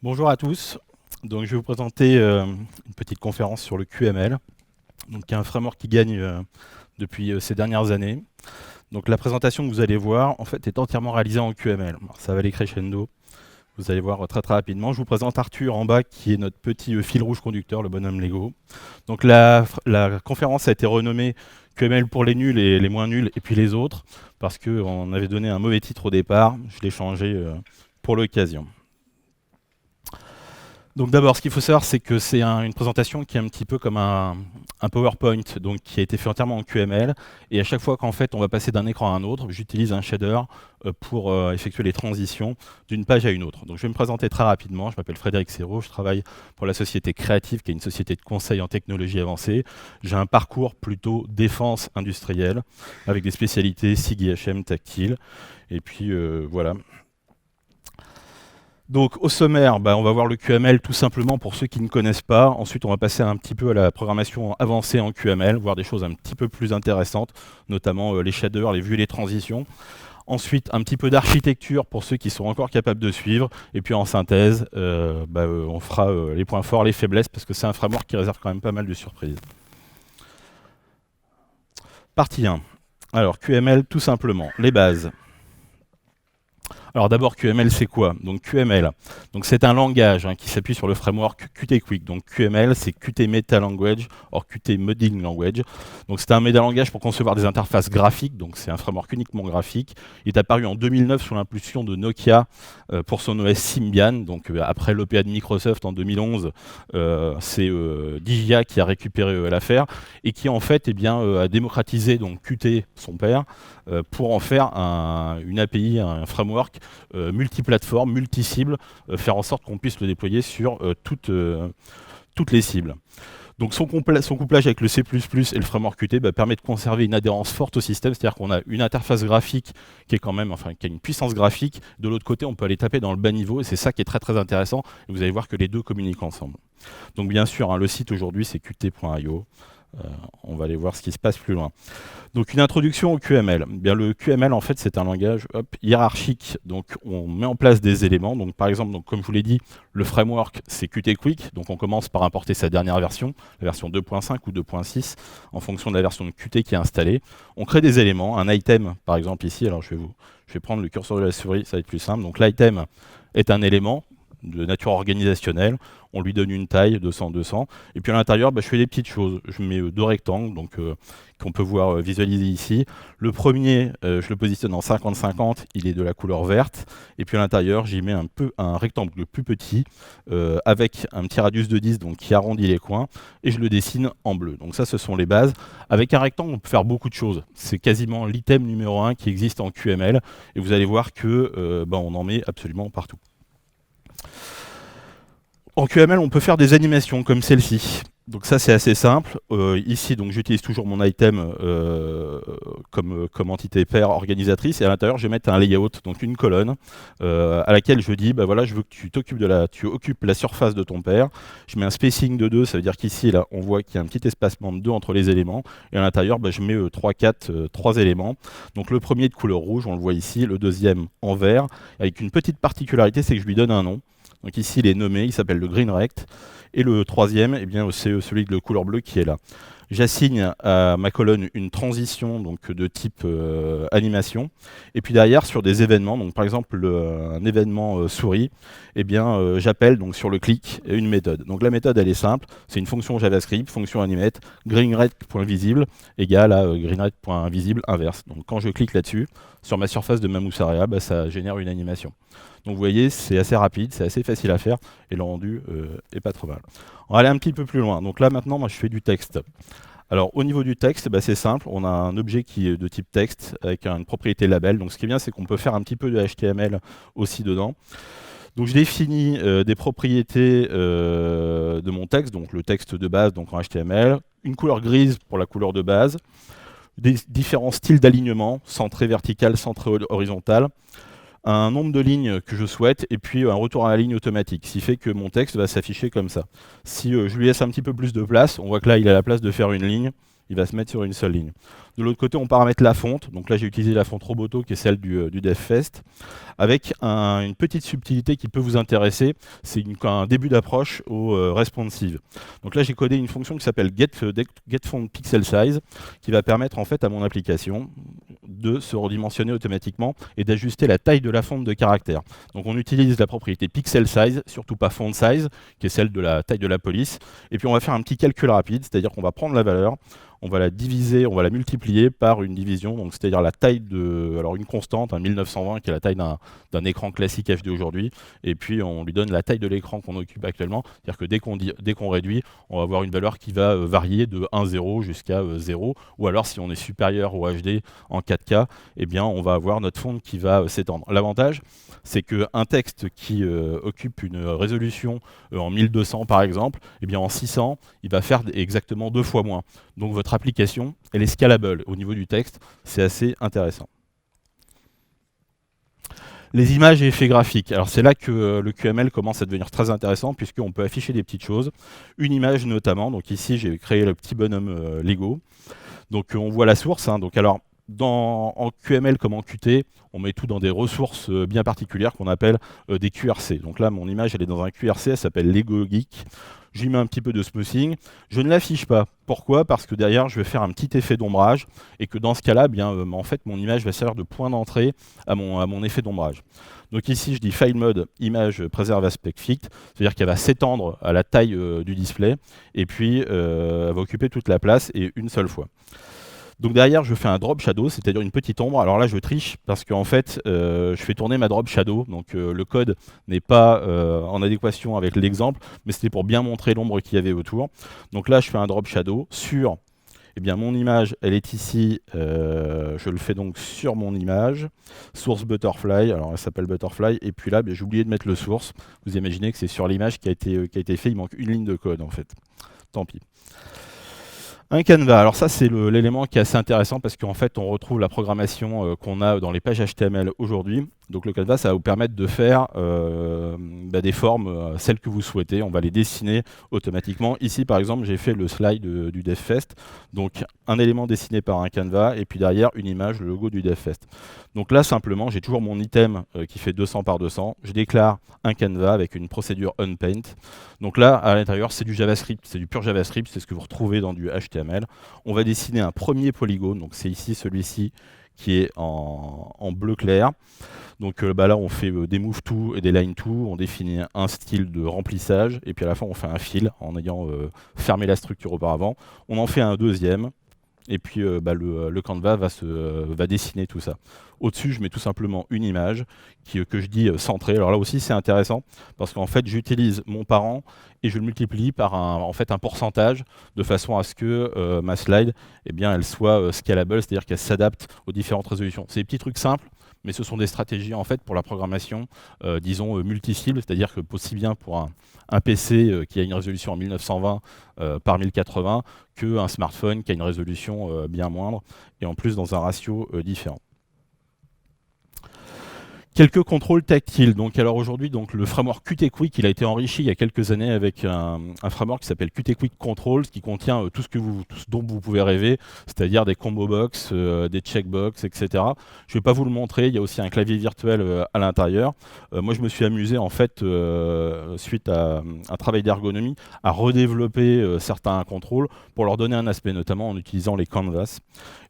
Bonjour à tous. Donc, je vais vous présenter une petite conférence sur le QML, donc, qui est un framework qui gagne depuis ces dernières années. Donc, la présentation que vous allez voir en fait, est entièrement réalisée en QML. Alors, ça va aller crescendo. Vous allez voir très rapidement. Je vous présente Arthur en bas, qui est notre petit fil rouge conducteur, le bonhomme Lego. Donc, la conférence a été renommée QML pour les nuls et les moins nuls, et puis les autres, parce qu'on avait donné un mauvais titre au départ. Je l'ai changé pour l'occasion. Donc d'abord, ce qu'il faut savoir, c'est que c'est une présentation qui est un petit peu comme un PowerPoint, donc qui a été fait entièrement en QML. Et à chaque fois qu'en fait on va passer d'un écran à un autre, j'utilise un shader pour effectuer les transitions d'une page à une autre. Donc je vais me présenter très rapidement. Je m'appelle Frédéric Serrault, je travaille pour la société Creative, qui est une société de conseil en technologie avancée. J'ai un parcours plutôt défense industrielle, avec des spécialités SIG, IHM, tactile. Et puis voilà. Donc au sommaire, on va voir le QML tout simplement pour ceux qui ne connaissent pas. Ensuite, on va passer un petit peu à la programmation avancée en QML, voir des choses un petit peu plus intéressantes, notamment les shaders, les vues et les transitions. Ensuite, un petit peu d'architecture pour ceux qui sont encore capables de suivre. Et puis en synthèse, on fera les points forts, les faiblesses, parce que c'est un framework qui réserve quand même pas mal de surprises. Partie 1. Alors QML tout simplement, les bases. Alors d'abord, QML, c'est quoi? Donc QML, c'est un langage qui s'appuie sur le framework Qt Quick. Donc QML, c'est Qt Meta Language, or Qt Modeling Language. Donc c'est un métalangage pour concevoir des interfaces graphiques. Donc c'est un framework uniquement graphique. Il est apparu en 2009 sous l'impulsion de Nokia pour son OS Symbian. Donc après l'OPA de Microsoft en 2011, c'est Digia qui a récupéré l'affaire et qui en fait a démocratisé donc Qt, son père, pour en faire une API, un framework multiplateforme, multi-cible, faire en sorte qu'on puisse le déployer sur toutes les cibles. Donc son couplage avec le C++ et le framework Qt permet de conserver une adhérence forte au système, c'est-à-dire qu'on a une interface graphique qui est qui a une puissance graphique. De l'autre côté, on peut aller taper dans le bas niveau, et c'est ça qui est très intéressant. Et vous allez voir que les deux communiquent ensemble. Donc bien sûr, le site aujourd'hui, c'est qt.io. On va aller voir ce qui se passe plus loin. Donc une introduction au QML. Le QML en fait c'est un langage hiérarchique. Donc on met en place des éléments. Donc par exemple, comme je vous l'ai dit, le framework c'est Qt Quick. Donc on commence par importer sa dernière version, la version 2.5 ou 2.6, en fonction de la version de Qt qui est installée. On crée des éléments, un item par exemple ici. Alors je vais prendre le curseur de la souris, ça va être plus simple. Donc l'item est un élément de nature organisationnelle, on lui donne une taille, 200-200, et puis à l'intérieur, je fais des petites choses. Je mets deux rectangles, qu'on peut voir visualiser ici. Le premier, je le positionne en 50-50, il est de la couleur verte, et puis à l'intérieur, j'y mets un rectangle plus petit, avec un petit radius de 10, donc qui arrondit les coins, et je le dessine en bleu. Donc ça, ce sont les bases. Avec un rectangle, on peut faire beaucoup de choses. C'est quasiment l'item numéro 1 qui existe en QML, et vous allez voir que on en met absolument partout. En QML, on peut faire des animations comme celle-ci. Donc ça, c'est assez simple. Ici, j'utilise toujours mon item comme entité paire organisatrice. Et à l'intérieur, je vais mettre un layout, donc une colonne, à laquelle je dis, je veux que tu occupes la surface de ton paire. Je mets un spacing de 2, ça veut dire qu'ici, là, on voit qu'il y a un petit espacement de 2 entre les éléments. Et à l'intérieur, je mets 3 éléments. Donc le premier de couleur rouge, on le voit ici. Le deuxième en vert, avec une petite particularité, c'est que je lui donne un nom. Donc ici, il est nommé, il s'appelle le green rect. Et le troisième, c'est celui de couleur bleue qui est là. J'assigne à ma colonne une transition de type animation. Et puis derrière, sur des événements, par exemple un événement souris, j'appelle sur le clic une méthode. Donc la méthode, elle est simple, c'est une fonction JavaScript, fonction animate, greenRect.visible égale à greenRect.visible inverse. Donc quand je clique là-dessus, sur ma surface de ma mousse area, ça génère une animation. Donc vous voyez, c'est assez rapide, c'est assez facile à faire, et le rendu est pas trop mal. On va aller un petit peu plus loin. Donc là maintenant, moi je fais du texte. Alors au niveau du texte, c'est simple, on a un objet qui est de type texte avec une propriété label. Donc ce qui est bien, c'est qu'on peut faire un petit peu de HTML aussi dedans. Donc je définis des propriétés de mon texte, donc le texte de base en HTML, une couleur grise pour la couleur de base, des différents styles d'alignement, centré vertical, centré horizontal, un nombre de lignes que je souhaite, et puis un retour à la ligne automatique, ce qui fait que mon texte va s'afficher comme ça. Si je lui laisse un petit peu plus de place, on voit que là il a la place de faire une ligne, il va se mettre sur une seule ligne. De l'autre côté, on paramètre la fonte. Donc là, j'ai utilisé la fonte Roboto, qui est celle du DevFest, avec une petite subtilité qui peut vous intéresser. C'est un début d'approche au responsive. Donc là, j'ai codé une fonction qui s'appelle getFontPixelSize, qui va permettre en fait à mon application de se redimensionner automatiquement et d'ajuster la taille de la fonte de caractère. Donc on utilise la propriété pixel size, surtout pas font size, qui est celle de la taille de la police. Et puis on va faire un petit calcul rapide, c'est-à-dire qu'on va prendre la valeur, on va la diviser, on va la multiplier par une division, donc c'est-à-dire la taille de, alors une constante, 1920, qui est la taille d'un écran classique HD aujourd'hui, et puis on lui donne la taille de l'écran qu'on occupe actuellement, c'est-à-dire que dès qu'on réduit, on va avoir une valeur qui va varier de 1,0 jusqu'à 0, ou alors si on est supérieur au HD en 4K, eh bien on va avoir notre fonte qui va s'étendre. L'avantage, c'est qu'un texte qui occupe une résolution en 1200 par exemple, eh bien en 600, il va faire exactement 2 fois moins. Donc votre application, elle est scalable au niveau du texte, c'est assez intéressant. Les images et effets graphiques. Alors c'est là que le QML commence à devenir très intéressant puisqu'on peut afficher des petites choses. Une image notamment, donc ici j'ai créé le petit bonhomme Lego. Donc on voit la source, hein. Donc alors en QML comme en Qt, on met tout dans des ressources bien particulières qu'on appelle des QRC. Donc là mon image elle est dans un QRC, elle s'appelle Lego Geek. J'y mets un petit peu de smoothing. Je ne l'affiche pas. Pourquoi? Parce que derrière, je vais faire un petit effet d'ombrage et que dans ce cas-là, bien, en fait, mon image va servir de point d'entrée à mon effet d'ombrage. Donc ici, je dis File Mode, Image Preserve Aspect Fit, c'est-à-dire qu'elle va s'étendre à la taille du display et puis elle va occuper toute la place et une seule fois. Donc derrière, je fais un drop shadow, c'est-à-dire une petite ombre. Alors là, je triche parce qu'en fait, je fais tourner ma drop shadow. Donc le code n'est pas en adéquation avec l'exemple, mais c'était pour bien montrer l'ombre qu'il y avait autour. Donc là, je fais un drop shadow sur, eh bien, mon image, elle est ici. Je le fais donc sur mon image. Source Butterfly, alors elle s'appelle Butterfly. Et puis là, j'ai oublié de mettre le source. Vous imaginez que c'est sur l'image qui a été fait. Il manque une ligne de code en fait. Tant pis. Un canevas, alors ça c'est l'élément qui est assez intéressant parce qu'en fait on retrouve la programmation qu'on a dans les pages HTML aujourd'hui. Donc le canevas, ça va vous permettre de faire des formes, celles que vous souhaitez. On va les dessiner automatiquement. Ici par exemple, j'ai fait le slide du DevFest. Donc un élément dessiné par un canevas et puis derrière une image, le logo du DevFest. Donc là simplement, j'ai toujours mon item qui fait 200 par 200. Je déclare un canevas avec une procédure onPaint. Donc là, à l'intérieur, c'est du JavaScript, c'est du pur JavaScript, c'est ce que vous retrouvez dans du HTML. On va dessiner un premier polygone, donc c'est ici celui-ci qui est en bleu clair. Donc là, on fait des move to et des line to, on définit un style de remplissage, et puis à la fin, on fait un fill en ayant fermé la structure auparavant. On en fait un deuxième, et puis le canevas va dessiner tout ça. Au-dessus, je mets tout simplement une image que je dis centrée. Alors là aussi, c'est intéressant, parce qu'en fait, j'utilise mon parent et je le multiplie par un pourcentage, de façon à ce que ma slide, eh bien, elle soit scalable, c'est-à-dire qu'elle s'adapte aux différentes résolutions. C'est des petits trucs simples, mais ce sont des stratégies en fait pour la programmation, disons multi-cible, c'est-à-dire que aussi bien pour un PC qui a une résolution en 1920 par 1080 qu'un smartphone qui a une résolution bien moindre et en plus dans un ratio différent. Quelques contrôles tactiles. Donc, alors aujourd'hui, donc, le framework Qt Quick, il a été enrichi il y a quelques années avec un framework qui s'appelle Qt Quick Controls, qui contient tout ce dont vous pouvez rêver, c'est-à-dire des combo box, des checkbox, etc. Je ne vais pas vous le montrer, il y a aussi un clavier virtuel à l'intérieur. Moi, je me suis amusé, en fait, suite à un travail d'ergonomie, à redévelopper certains contrôles pour leur donner un aspect, notamment en utilisant les canvas.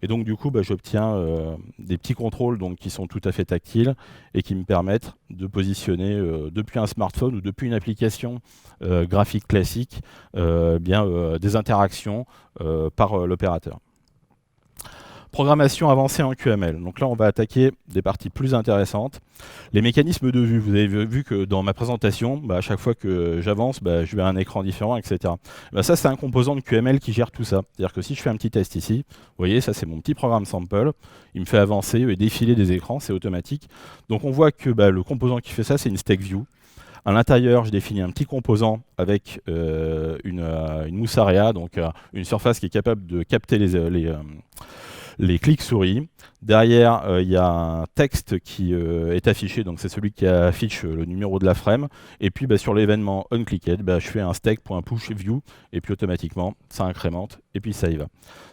Et donc, du coup, j'obtiens des petits contrôles donc, qui sont tout à fait tactiles et qui me permettent de positionner depuis un smartphone ou depuis une application graphique classique des interactions par l'opérateur. Programmation avancée en QML. Donc là, on va attaquer des parties plus intéressantes. Les mécanismes de vue. Vous avez vu que dans ma présentation, à chaque fois que j'avance, je vais à un écran différent, etc. Ça, c'est un composant de QML qui gère tout ça. C'est-à-dire que si je fais un petit test ici, vous voyez, ça, c'est mon petit programme sample. Il me fait avancer et défiler des écrans, c'est automatique. Donc on voit que le composant qui fait ça, c'est une stack view. À l'intérieur, je définis un petit composant avec une mousse area, donc une surface qui est capable de capter les clics-souris. Derrière, il y a un texte qui est affiché, donc c'est celui qui affiche le numéro de la frame. Et puis sur l'événement onClicked, je fais un stack.pushView et puis automatiquement, ça incrémente et puis ça y va.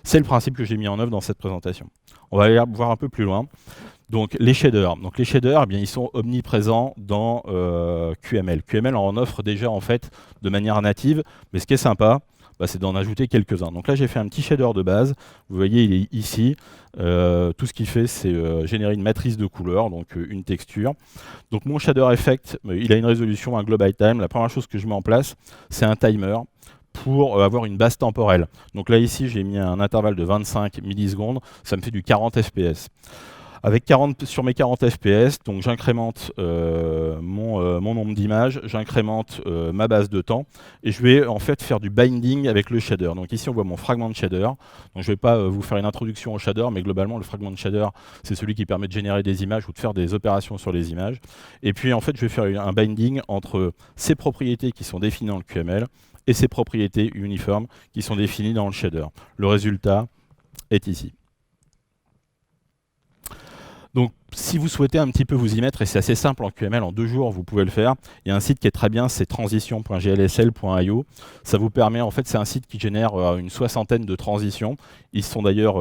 C'est le principe que j'ai mis en œuvre dans cette présentation. On va aller voir un peu plus loin. Donc les shaders. Donc les shaders, ils sont omniprésents dans QML. QML en offre déjà en fait de manière native, mais ce qui est sympa, c'est d'en ajouter quelques-uns. Donc là j'ai fait un petit shader de base. Vous voyez, il est ici. Tout ce qu'il fait, c'est générer une matrice de couleurs, donc une texture. Donc mon shader effect, il a une résolution, un global time. La première chose que je mets en place, c'est un timer pour avoir une base temporelle. Donc là ici, j'ai mis un intervalle de 25 millisecondes. Ça me fait du 40 fps. Avec sur mes 40 fps, donc j'incrémente mon nombre d'images, j'incrémente ma base de temps, et je vais en fait faire du binding avec le shader. Donc ici on voit mon fragment de shader. Donc je ne vais pas vous faire une introduction au shader, mais globalement le fragment de shader, c'est celui qui permet de générer des images ou de faire des opérations sur les images. Et puis en fait je vais faire un binding entre ces propriétés qui sont définies dans le QML et ces propriétés uniformes qui sont définies dans le shader. Le résultat est ici. Donc, si vous souhaitez un petit peu vous y mettre, et c'est assez simple en QML, en 2 jours, vous pouvez le faire. Il y a un site qui est très bien, c'est transition.glsl.io. Ça vous permet, en fait, c'est un site qui génère une 60aine de transitions. Ils sont d'ailleurs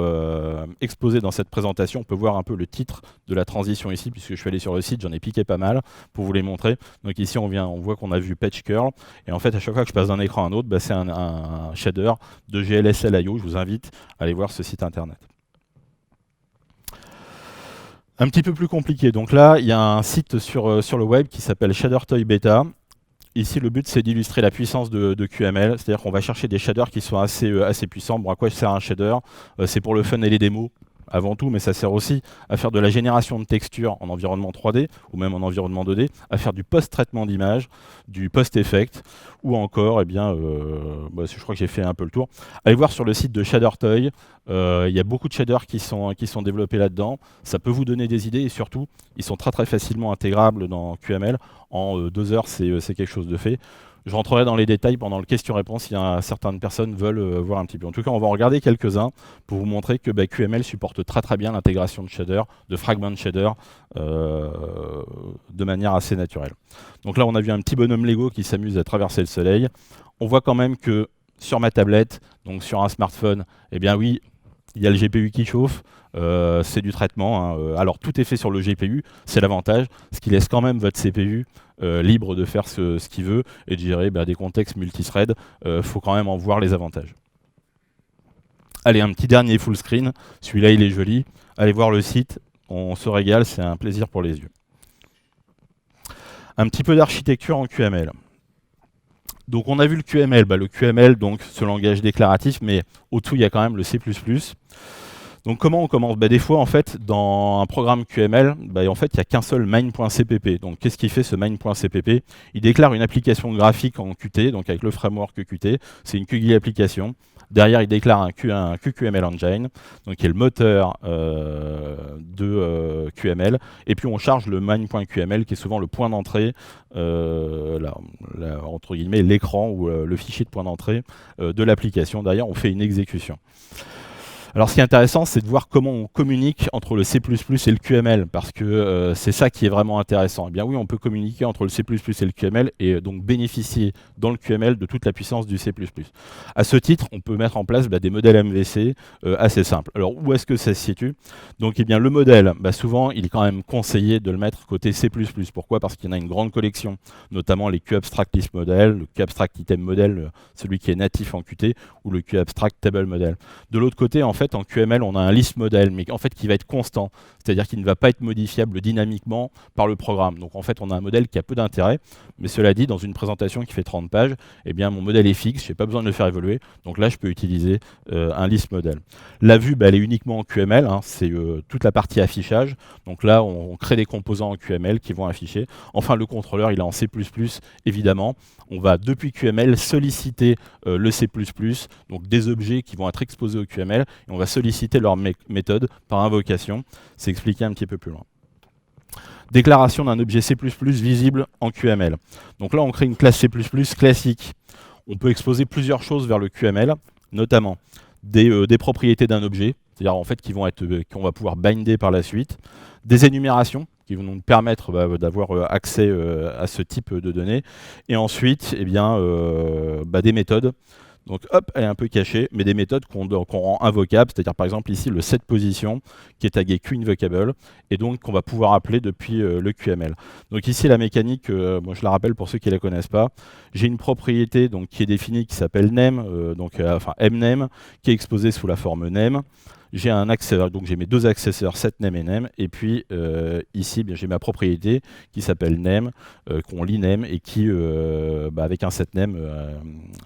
exposés dans cette présentation. On peut voir un peu le titre de la transition ici, puisque je suis allé sur le site, j'en ai piqué pas mal pour vous les montrer. Donc ici, on voit qu'on a vu Patch Curl. Et en fait, à chaque fois que je passe d'un écran à un autre, c'est un shader de GLSL.io. Je vous invite à aller voir ce site internet. Un petit peu plus compliqué. Donc là, il y a un site sur le web qui s'appelle ShaderToy Beta. Ici, le but, c'est d'illustrer la puissance de QML. C'est-à-dire qu'on va chercher des shaders qui sont assez puissants. Bon, à quoi sert un shader? C'est pour le fun et les démos, avant tout, mais ça sert aussi à faire de la génération de textures en environnement 3D ou même en environnement 2D, à faire du post-traitement d'image, du post-effect, ou encore, je crois que j'ai fait un peu le tour. Allez voir sur le site de ShaderToy, il y a beaucoup de shaders qui sont développés là-dedans. Ça peut vous donner des idées et surtout, ils sont très facilement intégrables dans QML. En 2 heures, c'est quelque chose de fait. Je rentrerai dans les détails pendant le question-réponse si certaines personnes veulent voir un petit peu. En tout cas, on va en regarder quelques-uns pour vous montrer que QML supporte très bien l'intégration de shaders, de fragment shader, de manière assez naturelle. Donc là, on a vu un petit bonhomme Lego qui s'amuse à traverser le soleil. On voit quand même que sur ma tablette, donc sur un smartphone, oui, il y a le GPU qui chauffe, c'est du traitement. Alors tout est fait sur le GPU, c'est l'avantage, ce qui laisse quand même votre CPU libre de faire ce qu'il veut et de gérer des contextes multithread. Faut quand même en voir les avantages. Allez, un petit dernier full screen, celui-là il est joli. Allez voir le site, on se régale, c'est un plaisir pour les yeux. Un petit peu d'architecture en QML. Donc on a vu le QML, le QML, donc ce langage déclaratif, mais au-dessous il y a quand même le C++. Donc comment on commence? Des fois en fait dans un programme QML, en fait il n'y a qu'un seul main.cpp. Donc qu'est-ce qu'il fait ce main.cpp? Il déclare une application graphique en Qt, donc avec le framework Qt, c'est une QGIL application. Derrière, il déclare un QQML Engine, donc qui est le moteur de QML. Et puis on charge le main.qml, qui est souvent le point d'entrée, entre guillemets, l'écran ou le fichier de point d'entrée de l'application. Derrière, on fait une exécution. Alors ce qui est intéressant, c'est de voir comment on communique entre le C++ et le QML, parce que c'est ça qui est vraiment intéressant. Eh bien oui, on peut communiquer entre le C++ et le QML, et donc bénéficier dans le QML de toute la puissance du C++. À ce titre, on peut mettre en place des modèles MVC assez simples. Alors où est-ce que ça se situe? Donc le modèle, souvent, il est quand même conseillé de le mettre côté C++. Pourquoi? Parce qu'il y en a une grande collection, notamment les QAbstract Model, le QAbstract Item Model, celui qui est natif en Qt, ou le QAbstract Table Model. De l'autre côté, en fait, en QML, on a un list model, mais en fait qui va être constant, c'est-à-dire qu'il ne va pas être modifiable dynamiquement par le programme. Donc en fait, on a un modèle qui a peu d'intérêt, mais cela dit, dans une présentation qui fait 30 pages, mon modèle est fixe, je n'ai pas besoin de le faire évoluer, donc là, je peux utiliser un list model. La vue, elle est uniquement en QML, c'est toute la partie affichage, donc là, on crée des composants en QML qui vont afficher. Enfin, le contrôleur, il est en C++, évidemment. On va, depuis QML, solliciter le C++, donc des objets qui vont être exposés au QML, et on va solliciter leur méthode par invocation. C'est expliqué un petit peu plus loin. Déclaration d'un objet C++ visible en QML. Donc là, on crée une classe C++ classique. On peut exposer plusieurs choses vers le QML, notamment des propriétés d'un objet, c'est-à-dire en fait qu'on va pouvoir binder par la suite, des énumérations qui vont nous permettre d'avoir accès à ce type de données, et ensuite eh bien, des méthodes. Donc hop, elle est un peu cachée, mais des méthodes qu'on rend invocables, c'est-à-dire par exemple ici le setPosition qui est tagué QInvocable et donc qu'on va pouvoir appeler depuis le QML. Donc ici la mécanique, je la rappelle pour ceux qui ne la connaissent pas, j'ai une propriété donc, qui est définie qui s'appelle name, enfin mname, qui est exposée sous la forme name. J'ai un accesseur, donc j'ai mes deux accesseurs setName et name, et puis ici j'ai ma propriété qui s'appelle name, qu'on lit name et qui avec un setName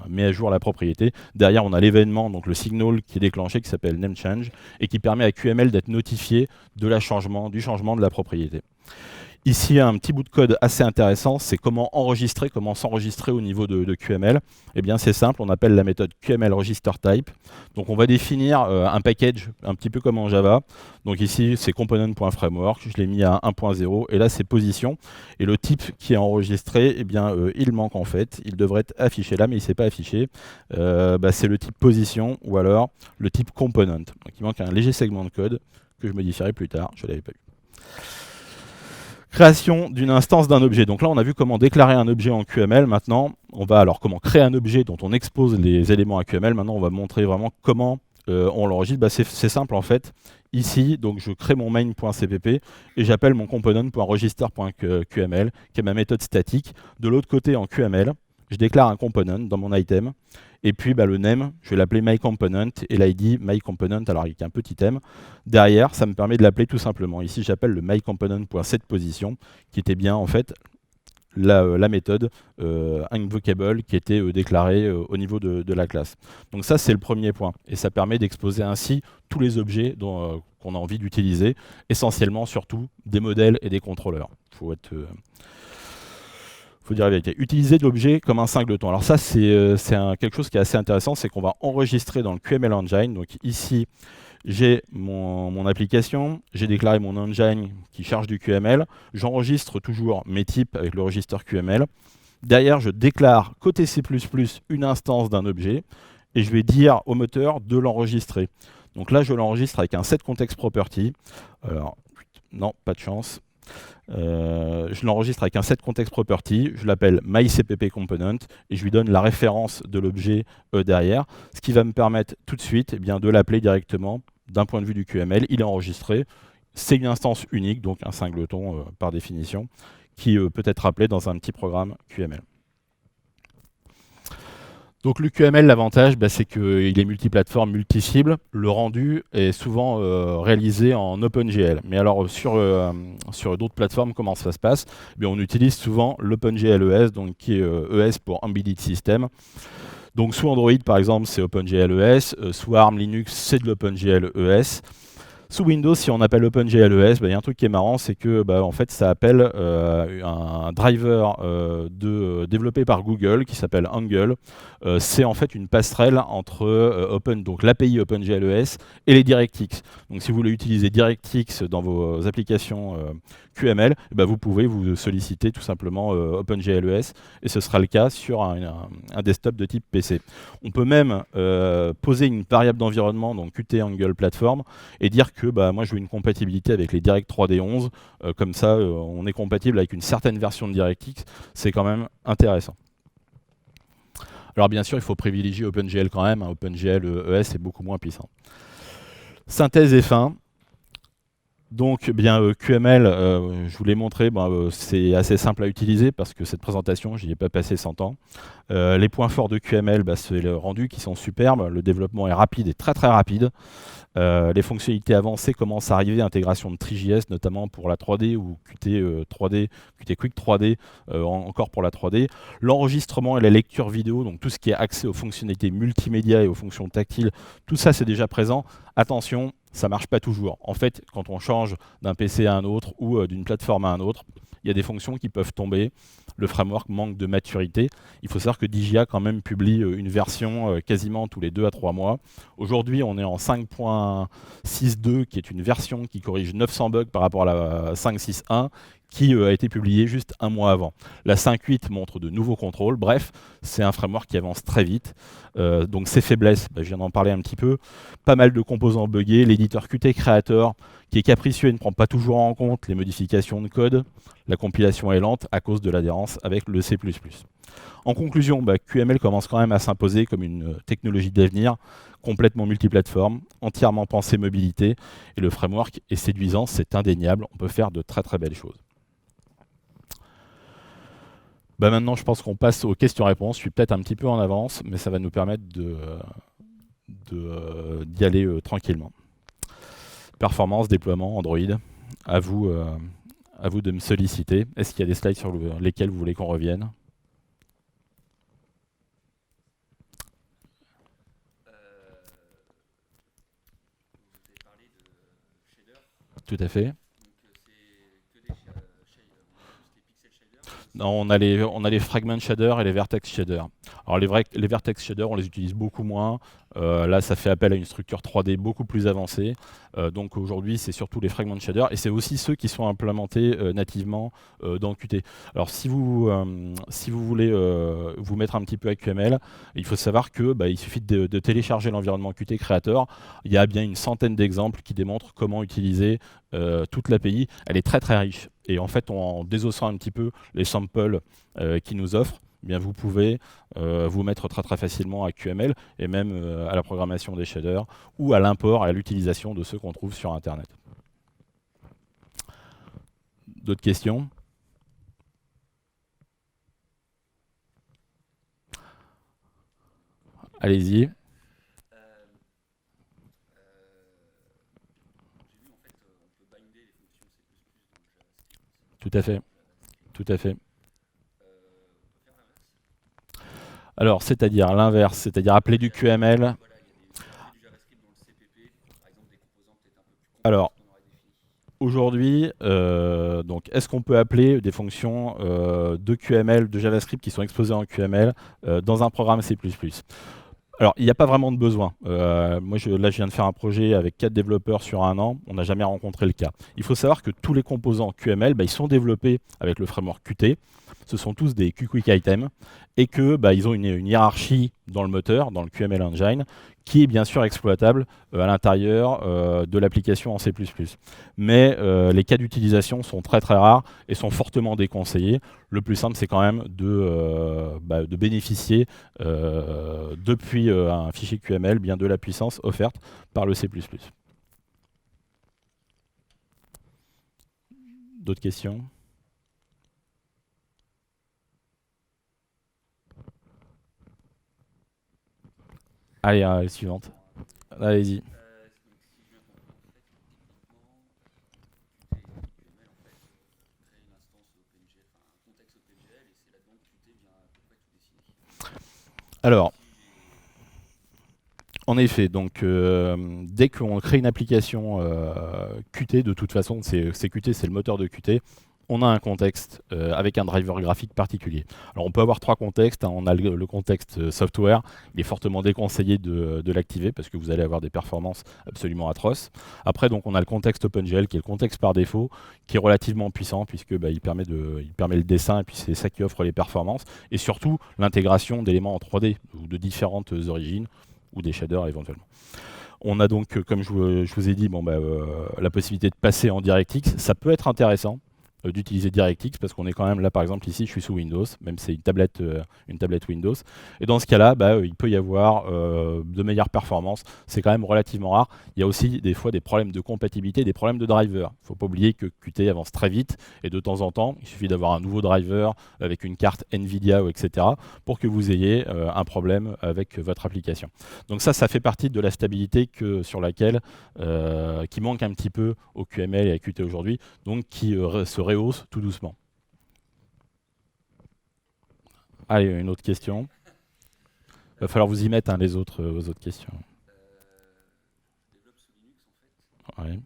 met à jour la propriété. Derrière on a l'événement, donc le signal qui est déclenché qui s'appelle nameChange et qui permet à QML d'être notifié du changement de la propriété. Ici, un petit bout de code assez intéressant, c'est comment s'enregistrer au niveau de QML. Eh bien, c'est simple, on appelle la méthode QMLRegisterType. Donc, on va définir un package, un petit peu comme en Java. Donc ici, c'est component.framework, je l'ai mis à 1.0, et là, c'est position. Et le type qui est enregistré, eh bien, il manque en fait. Il devrait être affiché là, mais il ne s'est pas affiché. C'est le type position, ou alors le type component. Donc, il manque un léger segment de code que je modifierai plus tard, je ne l'avais pas eu. Création d'une instance d'un objet. Donc là, on a vu comment déclarer un objet en QML. Maintenant, on va alors comment créer un objet dont on expose les éléments à QML. Maintenant, on va montrer vraiment comment on l'enregistre. C'est simple en fait. Ici, donc je crée mon main.cpp et j'appelle mon component.register.qml, qui est ma méthode statique. De l'autre côté, en QML, je déclare un component dans mon item. Et puis le name, je vais l'appeler myComponent et l'id myComponent, alors avec un petit m. Derrière, ça me permet de l'appeler tout simplement. Ici, j'appelle le myComponent.setPosition, qui était bien en fait la méthode invocable qui était déclarée au niveau de la classe. Donc ça, c'est le premier point. Et ça permet d'exposer ainsi tous les objets qu'on a envie d'utiliser, essentiellement surtout des modèles et des contrôleurs. Il faut dire la vérité. Utiliser l'objet comme un singleton. Alors ça, c'est quelque chose qui est assez intéressant, c'est qu'on va enregistrer dans le QML Engine. Donc ici, j'ai mon application, j'ai déclaré mon engine qui charge du QML. J'enregistre toujours mes types avec le register QML. Derrière, je déclare côté C++ une instance d'un objet et je vais dire au moteur de l'enregistrer. Donc là, je l'enregistre avec un setContextProperty. Alors, non, pas de chance. Je l'enregistre avec un setContextProperty, je l'appelle myCppComponent et je lui donne la référence de l'objet derrière, ce qui va me permettre tout de suite de l'appeler directement d'un point de vue du QML. Il est enregistré, c'est une instance unique, donc un singleton par définition, qui peut être appelé dans un petit programme QML. Donc le QML, l'avantage, c'est qu'il est multiplateforme, multi-cible. Le rendu est souvent réalisé en OpenGL. Mais alors sur d'autres plateformes, comment ça se passe ? On utilise souvent l'OpenGL ES, donc qui est ES pour Embedded System. Donc sous Android, par exemple, c'est OpenGL ES. Sous ARM Linux, c'est de l'OpenGL ES. Sous Windows, si on appelle OpenGL ES, il y a un truc qui est marrant, c'est que en fait, ça appelle un driver développé par Google qui s'appelle Angle. C'est en fait une passerelle entre donc l'API OpenGL ES et les DirectX. Donc si vous voulez utiliser DirectX dans vos applications QML, vous pouvez vous solliciter tout simplement OpenGL ES et ce sera le cas sur un desktop de type PC. On peut même poser une variable d'environnement, donc Qt Angle Platform, et dire que moi je veux une compatibilité avec les Direct 3D11, comme ça on est compatible avec une certaine version de DirectX, c'est quand même intéressant. Alors bien sûr il faut privilégier OpenGL quand même, OpenGL ES est beaucoup moins puissant. Synthèse et fin. Donc QML, je vous l'ai montré, c'est assez simple à utiliser parce que cette présentation, j'y ai pas passé 100 ans. Les points forts de QML, c'est le rendu qui sont superbes, le développement est rapide et très très rapide. Les fonctionnalités avancées commencent à arriver, intégration de TriJS notamment pour la 3D ou Qt 3D, Qt Quick 3D encore pour la 3D. L'enregistrement et la lecture vidéo, donc tout ce qui est accès aux fonctionnalités multimédia et aux fonctions tactiles, tout ça c'est déjà présent. Attention, ça ne marche pas toujours. En fait, quand on change d'un PC à un autre ou d'une plateforme à un autre, il y a des fonctions qui peuvent tomber. Le framework manque de maturité. Il faut savoir que DJI quand même publie une version quasiment tous les 2 à 3 mois. Aujourd'hui, on est en 5.62, qui est une version qui corrige 900 bugs par rapport à la 5.6.1, qui a été publié juste un mois avant. La 5.8 montre de nouveaux contrôles. Bref, c'est un framework qui avance très vite. Donc ses faiblesses, je viens d'en parler un petit peu. Pas mal de composants buggés. L'éditeur Qt Creator, qui est capricieux et ne prend pas toujours en compte les modifications de code. La compilation est lente à cause de l'adhérence avec le C++. En conclusion, QML commence quand même à s'imposer comme une technologie d'avenir, complètement multiplateforme, entièrement pensée mobilité, et le framework est séduisant, c'est indéniable, on peut faire de très très belles choses. Maintenant, je pense qu'on passe aux questions-réponses. Je suis peut-être un petit peu en avance, mais ça va nous permettre d'y aller tranquillement. Performance, déploiement, Android, à vous de me solliciter. Est-ce qu'il y a des slides sur lesquels vous voulez qu'on revienne? Tout à fait. Non, on a les fragment shader et les vertex shader. Alors les vertex shader, on les utilise beaucoup moins. Là, ça fait appel à une structure 3D beaucoup plus avancée. Donc aujourd'hui, c'est surtout les fragment shader et c'est aussi ceux qui sont implémentés nativement dans Qt. Alors si vous voulez vous mettre un petit peu à QML, il faut savoir que il suffit de télécharger l'environnement Qt Creator. Il y a bien une centaine d'exemples qui démontrent comment utiliser toute l'API. Elle est très très riche. Et en fait, en désossant un petit peu les samples qu'ils nous offrent, bien vous pouvez vous mettre très très facilement à QML et même à la programmation des shaders ou à l'import, à l'utilisation de ceux qu'on trouve sur Internet. D'autres questions? Allez-y. Tout à fait. Tout à fait. Alors, c'est-à-dire l'inverse, c'est-à-dire appeler du QML. Alors, aujourd'hui, donc, est-ce qu'on peut appeler des fonctions de QML, de JavaScript qui sont exposées en QML dans un programme C++? Alors, il n'y a pas vraiment de besoin. Moi, là, je viens de faire un projet avec 4 développeurs sur un an. On n'a jamais rencontré le cas. Il faut savoir que tous les composants QML, ils sont développés avec le framework Qt. Ce sont tous des QQuick items et que ils ont une hiérarchie dans le moteur, dans le QML Engine, qui est bien sûr exploitable à l'intérieur de l'application en C++. Mais les cas d'utilisation sont très très rares et sont fortement déconseillés. Le plus simple, c'est quand même de bénéficier depuis un fichier QML bien de la puissance offerte par le C++. D'autres questions? Allez, suivante. Allez-y. Alors, en effet, donc dès qu'on crée une application Qt, de toute façon, c'est Qt, c'est le moteur de Qt, on a un contexte avec un driver graphique particulier. Alors on peut avoir 3 contextes, hein. On a le contexte software, il est fortement déconseillé de l'activer parce que vous allez avoir des performances absolument atroces. Après, donc, on a le contexte OpenGL qui est le contexte par défaut, qui est relativement puissant puisque il permet le dessin et puis c'est ça qui offre les performances et surtout l'intégration d'éléments en 3D ou de différentes origines ou des shaders éventuellement. On a donc, comme je vous ai dit, la possibilité de passer en DirectX. Ça peut être intéressant d'utiliser DirectX parce qu'on est quand même là, par exemple ici je suis sous Windows, même c'est une tablette Windows, et dans ce cas là il peut y avoir de meilleures performances. C'est quand même relativement rare. Il y a aussi des fois des problèmes de compatibilité, des problèmes de driver. Il ne faut pas oublier que Qt avance très vite et de temps en temps il suffit d'avoir un nouveau driver avec une carte Nvidia ou etc. pour que vous ayez un problème avec votre application. Donc ça fait partie de la stabilité sur laquelle qui manque un petit peu au QML et à Qt aujourd'hui, donc qui se rehausse tout doucement. Allez, une autre question. Il va falloir vous y mettre, hein, vos autres questions. Ouais.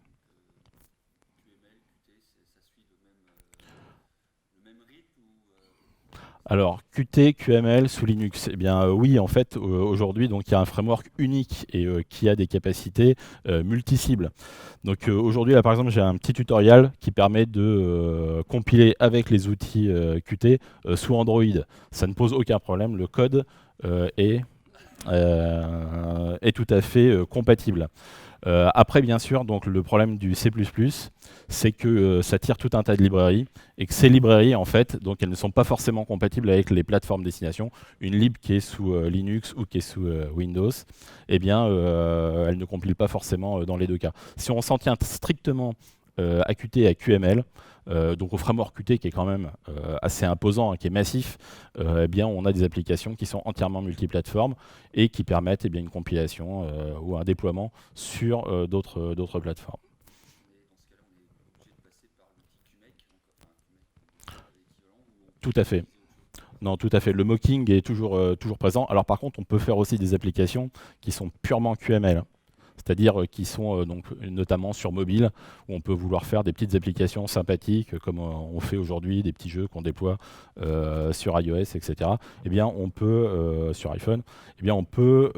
Alors, Qt, QML sous Linux, eh bien oui, en fait, aujourd'hui, donc il y a un framework unique et qui a des capacités multi-cibles. Donc aujourd'hui, là, par exemple, j'ai un petit tutoriel qui permet de compiler avec les outils Qt sous Android. Ça ne pose aucun problème, le code est tout à fait compatible. Après, bien sûr, donc, le problème du C++, c'est que ça tire tout un tas de librairies et que ces librairies, en fait, donc elles ne sont pas forcément compatibles avec les plateformes destination. Une lib qui est sous Linux ou qui est sous Windows, eh bien, elle ne compile pas forcément dans les deux cas. Si on s'en tient strictement à Qt et à QML, donc au framework Qt qui est quand même assez imposant, hein, qui est massif, eh bien, on a des applications qui sont entièrement multiplateformes et qui permettent eh bien, une compilation ou un déploiement sur d'autres plateformes. Tout à fait. Non, tout à fait. Le mocking est toujours présent. Alors par contre, on peut faire aussi des applications qui sont purement QML, c'est-à-dire qui sont donc, notamment sur mobile, où on peut vouloir faire des petites applications sympathiques, comme on fait aujourd'hui, des petits jeux qu'on déploie sur iOS, etc. Eh bien, on peut, sur iPhone, eh bien, on peut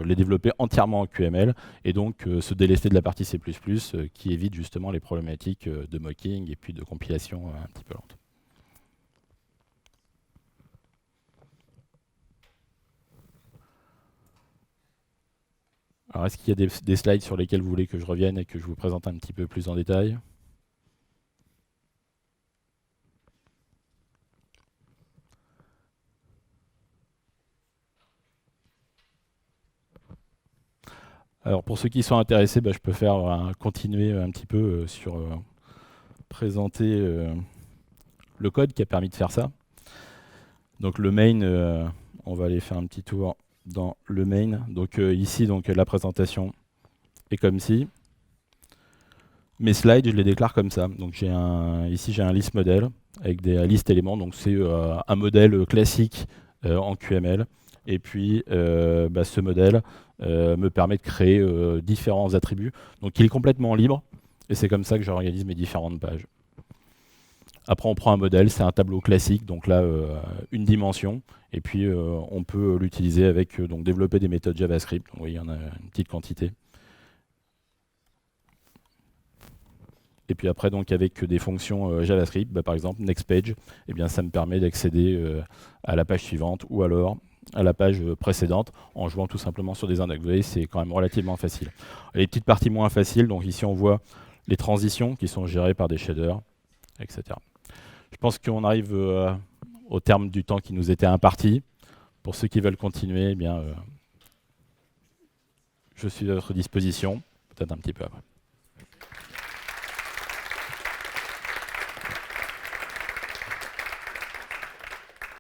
les développer entièrement en QML, et donc se délester de la partie C++, qui évite justement les problématiques de mocking et puis de compilation un petit peu lente. Alors, est-ce qu'il y a des slides sur lesquels vous voulez que je revienne et que je vous présente un petit peu plus en détail? Alors, pour ceux qui sont intéressés, je peux continuer un petit peu sur présenter le code qui a permis de faire ça. Donc, le main, on va aller faire un petit tour dans le main. Donc, ici, donc, la présentation est comme ci. Mes slides, je les déclare comme ça. Donc ici, j'ai un list modèle avec des listes éléments. Donc c'est un modèle classique en QML. Et puis ce modèle me permet de créer différents attributs. Donc il est complètement libre. Et c'est comme ça que j'organise mes différentes pages. Après, on prend un modèle, c'est un tableau classique. Donc là, une dimension. Et puis on peut l'utiliser avec donc développer des méthodes JavaScript. Donc, vous voyez, il y en a une petite quantité. Et puis après, donc, avec des fonctions JavaScript, par exemple NextPage, eh bien, ça me permet d'accéder à la page suivante ou alors à la page précédente en jouant tout simplement sur des index. Vous voyez, c'est quand même relativement facile. Les petites parties moins faciles, donc ici on voit les transitions qui sont gérées par des shaders, etc. Je pense qu'on arrive au terme du temps qui nous était imparti. Pour ceux qui veulent continuer, eh bien, je suis à votre disposition, peut-être un petit peu après.